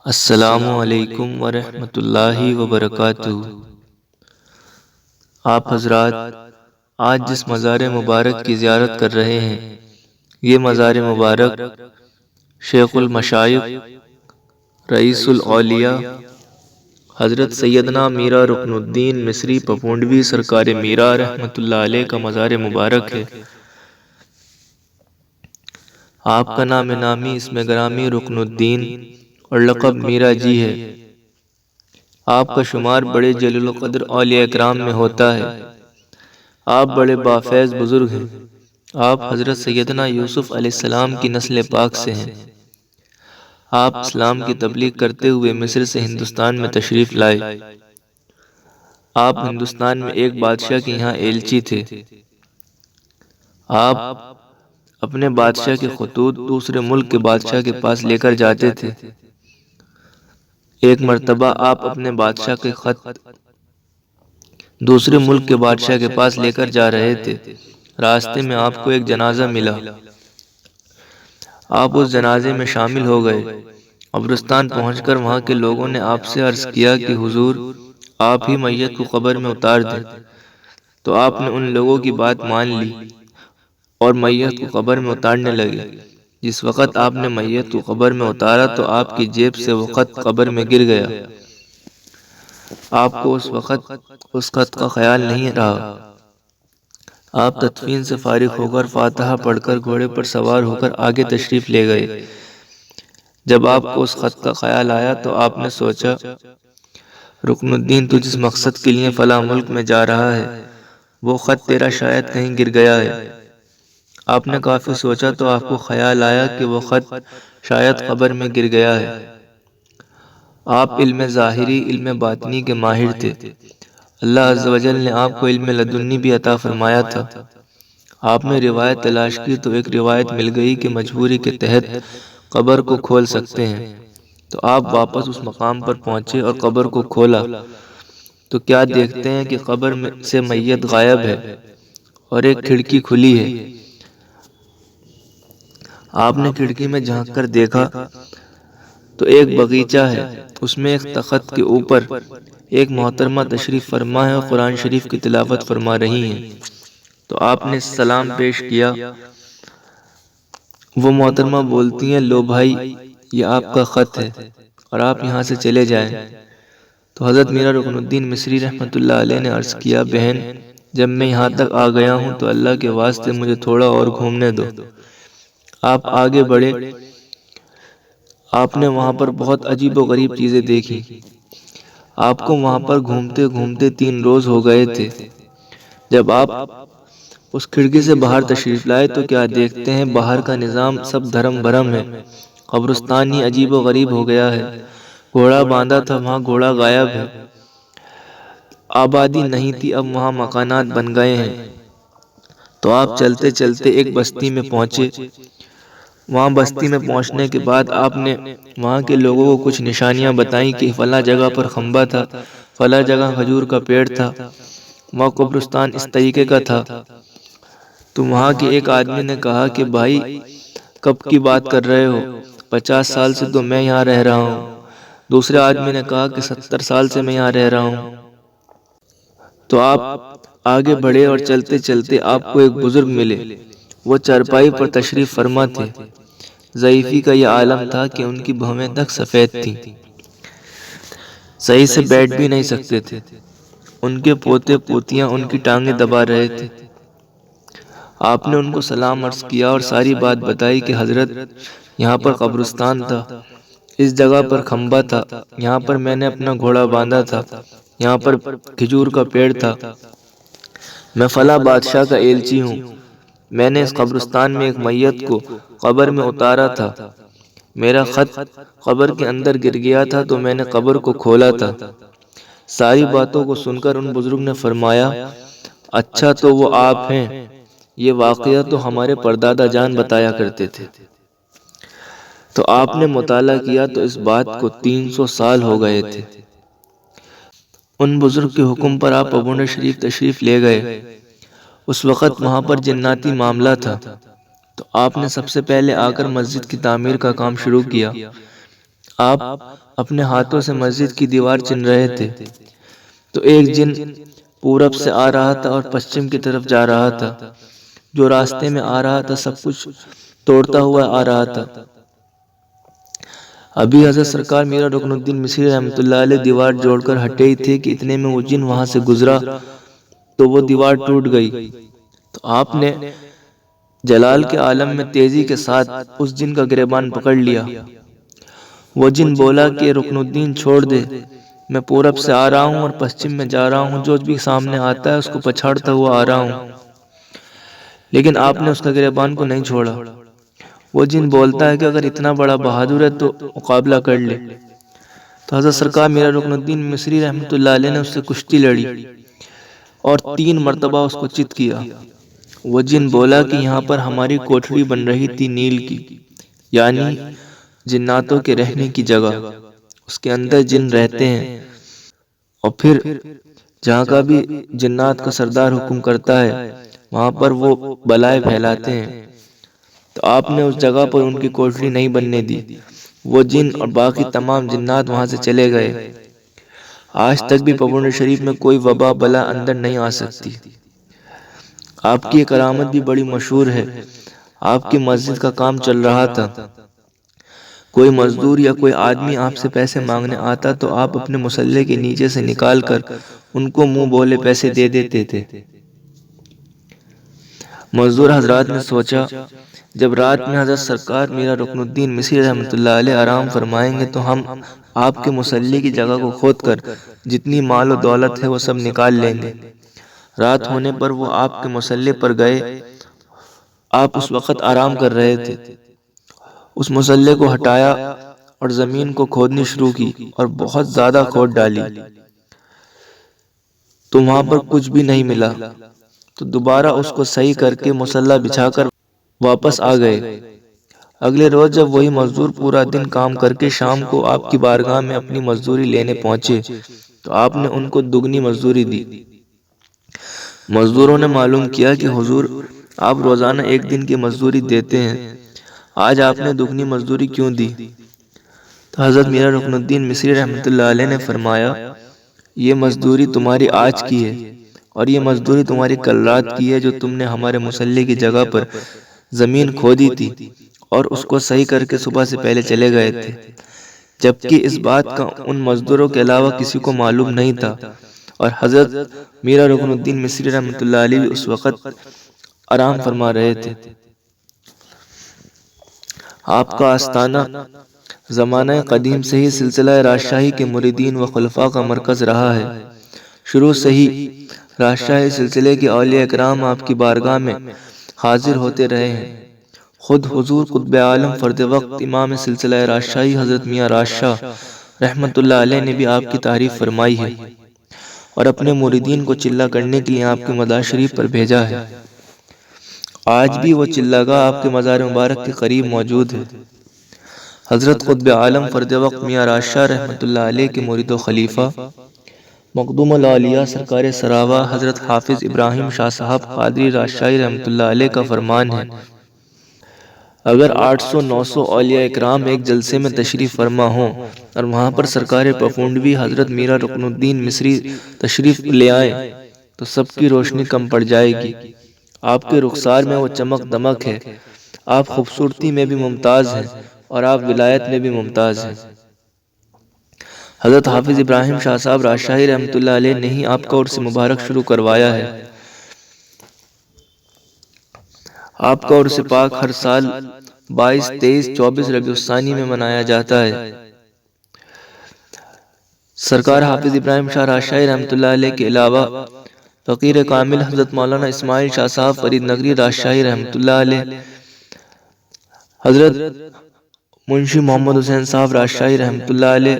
السلام علیکم ورحمۃ اللہ وبرکاتہ۔ آپ حضرات آج جس مزار مبارک کی زیارت کر رہے ہیں، یہ مزار مبارک شیخ المشائخ رئیس الاولیاء حضرت سیدنا میرا رکن الدین مصری پپونڈوی سرکار میرا رحمۃ اللہ علیہ کا مزار مبارک ہے۔ آپ کا نام نامی اسم گرامی رکن الدین اور لقب میرا جی ہے۔ آپ کا شمار بڑے جلیل القدر اولیاء اکرام میں ہوتا ہے۔ آپ بڑے بافیض بزرگ ہیں۔ آپ حضرت سیدنا یوسف علیہ السلام کی نسل پاک سے ہیں۔ آپ اسلام کی تبلیغ کرتے ہوئے مصر سے ہندوستان میں تشریف لائے۔ آپ ہندوستان میں ایک بادشاہ کے یہاں ایلچی تھے۔ آپ اپنے بادشاہ کے خطوط دوسرے ملک کے بادشاہ کے پاس لے کر جاتے تھے۔ ایک مرتبہ آپ اپنے بادشاہ کے خط دوسرے ملک کے بادشاہ کے پاس لے کر جا رہے تھے۔ راستے میں آپ کو ایک جنازہ ملا۔ آپ اس جنازے میں شامل ہو گئے۔ قبرستان پہنچ کر وہاں کے لوگوں نے آپ سے عرض کیا کہ حضور آپ ہی میت کو قبر میں اتار دیں، تو آپ نے ان لوگوں کی بات مان لی اور میت کو قبر میں اتارنے لگے۔ جس وقت آپ نے میت کو قبر میں اتارا تو آپ کی جیب سے وہ خط قبر میں گر گیا۔ آپ کو اس وقت اس خط کا خیال نہیں رہا۔ آپ تدفین سے فارغ ہو کر فاتحہ پڑھ کر گھوڑے پر سوار ہو کر آگے تشریف لے گئے۔ جب آپ کو اس خط کا خیال آیا تو آپ نے سوچا رکن الدین تو جس مقصد کے لیے فلاں ملک میں جا رہا ہے وہ خط تیرا شاید کہیں گر گیا ہے۔ آپ نے کافی سوچا تو آپ کو خیال آیا کہ وہ خط شاید قبر میں گر گیا ہے۔ آپ علم ظاہری علم باطنی کے ماہر تھے۔ اللہ عز و جل نے آپ کو علم لدنی بھی عطا فرمایا تھا۔ آپ نے روایت تلاش کی تو ایک روایت مل گئی کہ مجبوری کے تحت قبر کو کھول سکتے ہیں۔ تو آپ واپس اس مقام پر پہنچے اور قبر کو کھولا تو کیا دیکھتے ہیں کہ قبر سے میت غائب ہے اور ایک کھڑکی کھلی ہے۔ آپ نے کھڑکی میں جھانک کر دیکھا تو ایک باغیچہ ہے، اس میں ایک تخت کے اوپر ایک محترمہ تشریف فرما ہے اور قرآن شریف کی تلاوت فرما رہی ہیں۔ تو آپ نے سلام پیش کیا۔ وہ محترمہ بولتی ہیں لو بھائی یہ آپ کا خط ہے اور آپ یہاں سے چلے جائیں۔ تو حضرت میرا رکن الدین مصری رحمۃ اللہ علیہ نے عرض کیا بہن جب میں یہاں تک آ گیا ہوں تو اللہ کے واسطے مجھے تھوڑا اور گھومنے دو۔ آپ آگے بڑھے۔ آپ نے وہاں پر بہت عجیب و غریب چیزیں دیکھی۔ آپ کو وہاں پر گھومتے گھومتے 3 روز ہو گئے تھے۔ جب آپ اس کھڑکی سے باہر تشریف لائے تو کیا دیکھتے ہیں باہر کا نظام سب دھرم بھرم ہے۔ قبرستان ہی عجیب و غریب ہو گیا ہے۔ گھوڑا باندھا تھا وہاں گھوڑا غائب ہے۔ آبادی نہیں تھی اب وہاں مکانات بن گئے ہیں۔ تو آپ چلتے چلتے ایک بستی میں پہنچے۔ وہاں بستی میں پہنچنے کے بعد آپ نے وہاں کے لوگوں کو کچھ نشانیاں بتائیں کہ فلاں جگہ پر کھمبا تھا، فلاں جگہ کھجور کا پیڑ تھا، وہاں قبرستان اس طریقے کا تھا۔ تو وہاں کے ایک آدمی نے کہا کہ بھائی کب کی بات کر رہے ہو، 50 سال سے تو میں یہاں رہ رہا ہوں۔ دوسرے آدمی نے کہا کہ 70 سال سے میں یہاں رہ رہا ہوں۔ تو آپ آگے بڑھے اور چلتے چلتے آپ کو ایک بزرگ ملے۔ وہ چارپائی پر تشریف فرما تھے۔ ضعیفی کا یہ عالم تھا کہ ان کی بھویں تک سفید تھیں، صحیح سے بیٹھ بھی نہیں سکتے تھے۔ ان کے پوتے پوتیاں ان کی ٹانگیں دبا رہے تھے۔ آپ نے ان کو سلام عرض کیا اور ساری بات بتائی کہ حضرت یہاں پر قبرستان تھا، اس جگہ پر کھمبا تھا، یہاں پر میں نے اپنا گھوڑا باندھا تھا، یہاں پر کھجور کا پیڑ تھا، میں فلاں بادشاہ کا ایلچی ہوں، میں نے اس قبرستان میں ایک میت کو قبر میں اتارا تھا، میرا خط قبر کے اندر گر گیا تھا تو میں نے قبر کو کھولا تھا۔ ساری باتوں کو سن کر ان بزرگ نے فرمایا اچھا تو وہ آپ ہیں، یہ واقعہ تو ہمارے پردادا جان بتایا کرتے تھے۔ تو آپ نے مطالعہ کیا تو اس بات کو 300 سال ہو گئے تھے۔ ان بزرگ کے حکم پر آپ پبونڈ شریف تشریف لے گئے۔ اس وقت وہاں پر جناتی معاملہ تھا تو آپ نے سب سے پہلے آ کر مسجد کی تعمیر کا کام شروع کیا۔ آپ اپنے ہاتھوں سے مسجد کی دیوار چن رہے تھے تو ایک جن پورب سے آ رہا تھا اور پشچم کی طرف جا رہا تھا۔ جو راستے میں آ رہا تھا سب کچھ توڑتا ہوا آ رہا تھا۔ ابھی حضرت سرکار میرا رکن الدین مصری رحمۃ اللہ علیہ دیوار جوڑ کر ہٹے ہی تھے کہ اتنے میں وہ جن وہاں سے گزرا تو وہ دیوار ٹوٹ گئی۔ تو آپ نے جلال کے عالم میں تیزی کے ساتھ اس جن کا گریبان پکڑ لیا۔ وہ جن بولا کہ رکن الدین چھوڑ دے، میں پورب سے آ رہا ہوں اور پشچم میں جا رہا ہوں، جو بھی سامنے آتا ہے اس کو پچھاڑتا ہوا آ رہا ہوں۔ لیکن آپ نے اس کا گریبان کو نہیں چھوڑا۔ وہ جن بولتا ہے کہ اگر اتنا بڑا بہادر ہے تو مقابلہ کر لے۔ تو حضرت سرکار میرا رکن الدین مصری رحمۃ اللہ علیہ نے اس سے کشتی لڑی اور 3 مرتبہ اس کو چت کیا۔ وہ جن بولا کہ یہاں پر ہماری کوٹھڑی بن رہی تھی نیل کی، یعنی جناتوں کے رہنے کی جگہ، اس کے اندر جن رہتے ہیں، اور پھر جہاں کا بھی جنات کا سردار حکم کرتا ہے وہاں پر وہ بلائیں پھیلاتے ہیں۔ تو آپ نے اس جگہ پر ان کی کوٹھڑی نہیں بننے دی۔ وہ جن اور باقی تمام جنات وہاں سے چلے گئے۔ آج تک بھی پابند شریف میں کوئی وبا بلا اندر نہیں آ سکتی۔ آپ کی کرامت بھی بڑی مشہور ہے۔ آپ کی مسجد کا کام چل رہا تھا، کوئی مزدور یا کوئی آدمی آپ سے پیسے مانگنے آتا تو آپ اپنے مسلح کے نیچے سے نکال کر ان کو منہ بولے پیسے دے دیتے تھے۔ مزدور حضرات نے سوچا جب رات میں حضرت سرکار میرا رکن الدین مصری رحمۃ اللہ علیہ آرام فرمائیں گے تو ہم آپ کے مسلح کی جگہ کو کھود کر جتنی مال و دولت ہے وہ سب نکال لیں گے۔ رات ہونے پر وہ آپ کے مسلح پر گئے۔ آپ اس وقت آرام کر رہے تھے۔ اس مسلح کو ہٹایا اور زمین کو کھودنی شروع کی اور بہت زیادہ کھود ڈالی تو وہاں پر کچھ بھی نہیں ملا۔ تو دوبارہ اس کو صحیح کر کے مسلح بچھا کر واپس آ گئے۔ اگلے روز جب وہی مزدور پورا دن کام کر کے شام کو آپ کی بارگاہ میں اپنی مزدوری لینے پہنچے تو آپ نے ان کو دگنی مزدوری دی۔ مزدوروں نے معلوم کیا کہ حضور آپ روزانہ 1 دن کی مزدوری دیتے ہیں، آج آپ نے دگنی مزدوری کیوں دی؟ تو حضرت میرا رکن الدین مصری رحمۃ اللہ علیہ نے فرمایا یہ مزدوری تمہاری آج کی ہے اور یہ مزدوری تمہاری کل رات کی ہے جو تم نے ہمارے مسلح کی جگہ پر زمین کھودی تھی اور اس کو صحیح کر کے صبح سے پہلے چلے گئے تھے، جبکہ اس بات کا ان مزدوروں کے علاوہ کسی کو معلوم نہیں تھا۔ اور حضرت میرا رکن الدین مصری رحمۃ اللہ علیہ بھی اس وقت آرام فرما رہے تھے۔ آپ کا آستانہ زمانہ قدیم سے ہی سلسلہ راشاہی کے مریدین و خلفاء کا مرکز رہا ہے۔ شروع سے ہی راشاہی سلسلے کے اولیاء اکرام آپ کی بارگاہ میں حاضر ہوتے رہے ہیں۔ خود حضور قطب عالم فرد وقت امام سلسلہ راشاہی حضرت میاں راشاہ رحمۃ اللہ علیہ نے بھی آپ کی تعریف فرمائی ہے اور اپنے مریدین کو چلہ کرنے کے لیے آپ کے مزار شریف پر بھیجا ہے۔ آج بھی وہ چلہ گاہ آپ کے مزار مبارک کے قریب موجود ہے۔ حضرت قطب عالم فرد وقت میاں راشاہ رحمۃ اللہ علیہ کے مرید و خلیفہ مقدوم الاولیاء سرکار سراوا حضرت حافظ ابراہیم شاہ صاحب قادری راشاہی رحمۃ اللہ علیہ کا فرمان ہے اگر 800-900 اولیاء اکرام ایک جلسے میں تشریف فرما ہوں اور وہاں پر سرکار پفونڈوی حضرت میرا رکن الدین مصری تشریف لے آئیں تو سب کی روشنی کم پڑ جائے گی۔ آپ کے رخسار میں وہ چمک دمک ہے، آپ خوبصورتی میں بھی ممتاز ہیں اور آپ ولایت میں بھی ممتاز ہیں۔ حضرت حافظ ابراہیم شاہ صاحب راشاہی رحمۃ اللہ علیہ نے ہی آپ کا عرس مبارک شروع کروایا ہے۔ آپ کا عرس پاک ہر سال 22، 23، 24 ربیع الثانی میں منایا جاتا ہے۔ سرکار حافظ ابراہیم شاہ راشاہی رحمۃ اللہ علیہ کے علاوہ فقیر کامل حضرت مولانا اسماعیل شاہ صاحب فرید نگری راشاہی رحمۃ اللہ علیہ، حضرت منشی محمد حسین صاحب راشاہی رحمۃ اللہ علیہ،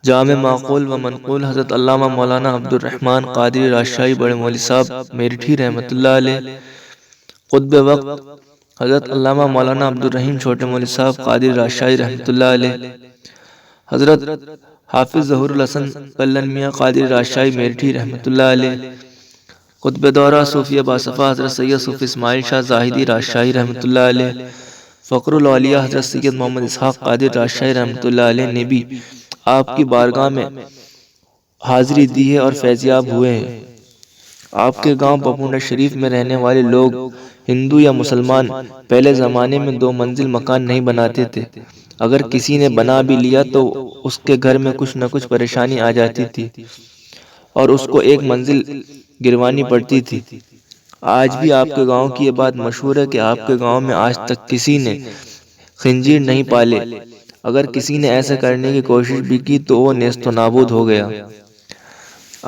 جامع معقول و منقول حضرت علامہ مولانا عبد الرحمن قادری راشاہی بڑے مولوی صاحب میرٹھی رحمۃ اللہ علیہ، قطب وقت حضرت علامہ مولانا عبد الرحیم چھوٹے مولوی صاحب قادری راشاہی رحمۃ اللہ علیہ، حضرت حافظ ظہور الحسن کلن میاں قادری راشاہی میرٹھی رحمۃ اللہ علیہ، قطب دورہ صوفیہ باصفا حضرت سید صوفی اسماعیل شاہ زاہدی راشاہی رحمۃ اللہ علیہ، فقر الاولیاء حضرت سید محمد اسحاق قادر راجشاہی رحمۃ اللہ علیہ نے بھی آپ کی بارگاہ میں حاضری دی ہے اور فیضیاب ہوئے ہیں۔ آپ کے گاؤں پپونڈا شریف میں رہنے والے لوگ ہندو یا مسلمان پہلے زمانے میں 2 منزل مکان نہیں بناتے تھے۔ اگر کسی نے بنا بھی لیا تو اس کے گھر میں کچھ نہ کچھ پریشانی آ جاتی تھی اور اس کو 1 منزل گروانی پڑتی تھی۔ آج بھی آپ کے گاؤں کی یہ بات مشہور ہے کہ آپ کے گاؤں میں آج تک کسی نے خنزیر نہیں پالے۔ اگر کسی نے ایسا کرنے کی کوشش بھی کی تو وہ نیست و نابود ہو گیا۔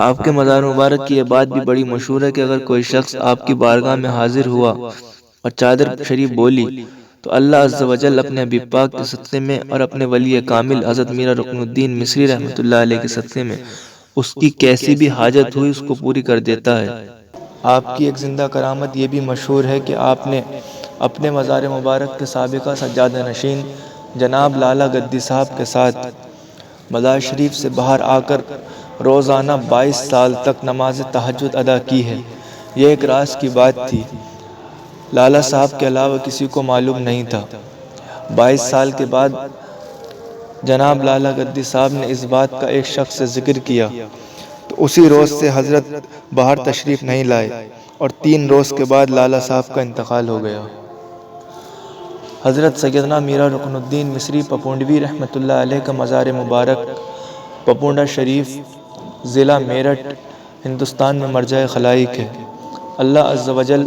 آپ کے مزار مبارک کی یہ بات بھی بڑی مشہور ہے کہ اگر کوئی شخص آپ کی بارگاہ میں حاضر ہوا اور چادر شریف بولی تو اللہ عز و جل اپنے حبیب پاک کے صدقے میں اور اپنے ولی کامل حضرت میرا رکن الدین مصری رحمۃ اللہ علیہ کے صدقے میں اس کی کیسی بھی حاجت ہوئی اس کو پوری کر دیتا ہے۔ آپ کی ایک زندہ کرامت یہ بھی مشہور ہے کہ آپ نے اپنے مزار مبارک کے سابقہ سجادہ نشین جناب لالا گدی صاحب کے ساتھ مزار شریف سے باہر آ کر روزانہ 22 سال تک نماز تہجد ادا کی ہے۔ یہ ایک راز کی بات تھی، لالا صاحب کے علاوہ کسی کو معلوم نہیں تھا۔ 22 سال کے بعد جناب لالا گدی صاحب نے اس بات کا ایک شخص سے ذکر کیا تو اسی روز سے حضرت باہر تشریف نہیں لائے اور 3 روز کے بعد لالا صاحب کا انتقال ہو گیا۔ حضرت سیدنا میرا رکن الدین مصری پپونڈوی رحمۃ اللہ علیہ کا مزار مبارک پپونڈا شریف، ضلع میرٹھ، ہندوستان میں مرجع خلائق ہے۔ اللہ عز و جل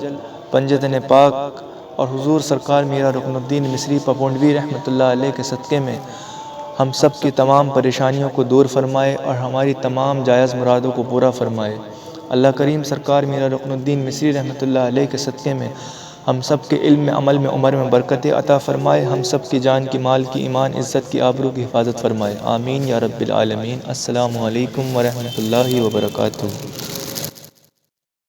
پنجتن پاک اور حضور سرکار میرا رکن الدین مصری پپونڈوی رحمۃ اللہ علیہ کے صدقے میں ہم سب کی تمام پریشانیوں کو دور فرمائے اور ہماری تمام جائز مرادوں کو پورا فرمائے۔ اللہ کریم سرکار میرا رکن الدین مصری رحمۃ اللہ علیہ کے صدقے میں ہم سب کے علم میں، عمل میں، عمر میں برکت عطا فرمائے، ہم سب کی جان کی، مال کی، ایمان، عزت کی، آبرو کی حفاظت فرمائے، آمین یا رب العالمین۔ السلام علیکم ورحمۃ اللہ وبرکاتہ۔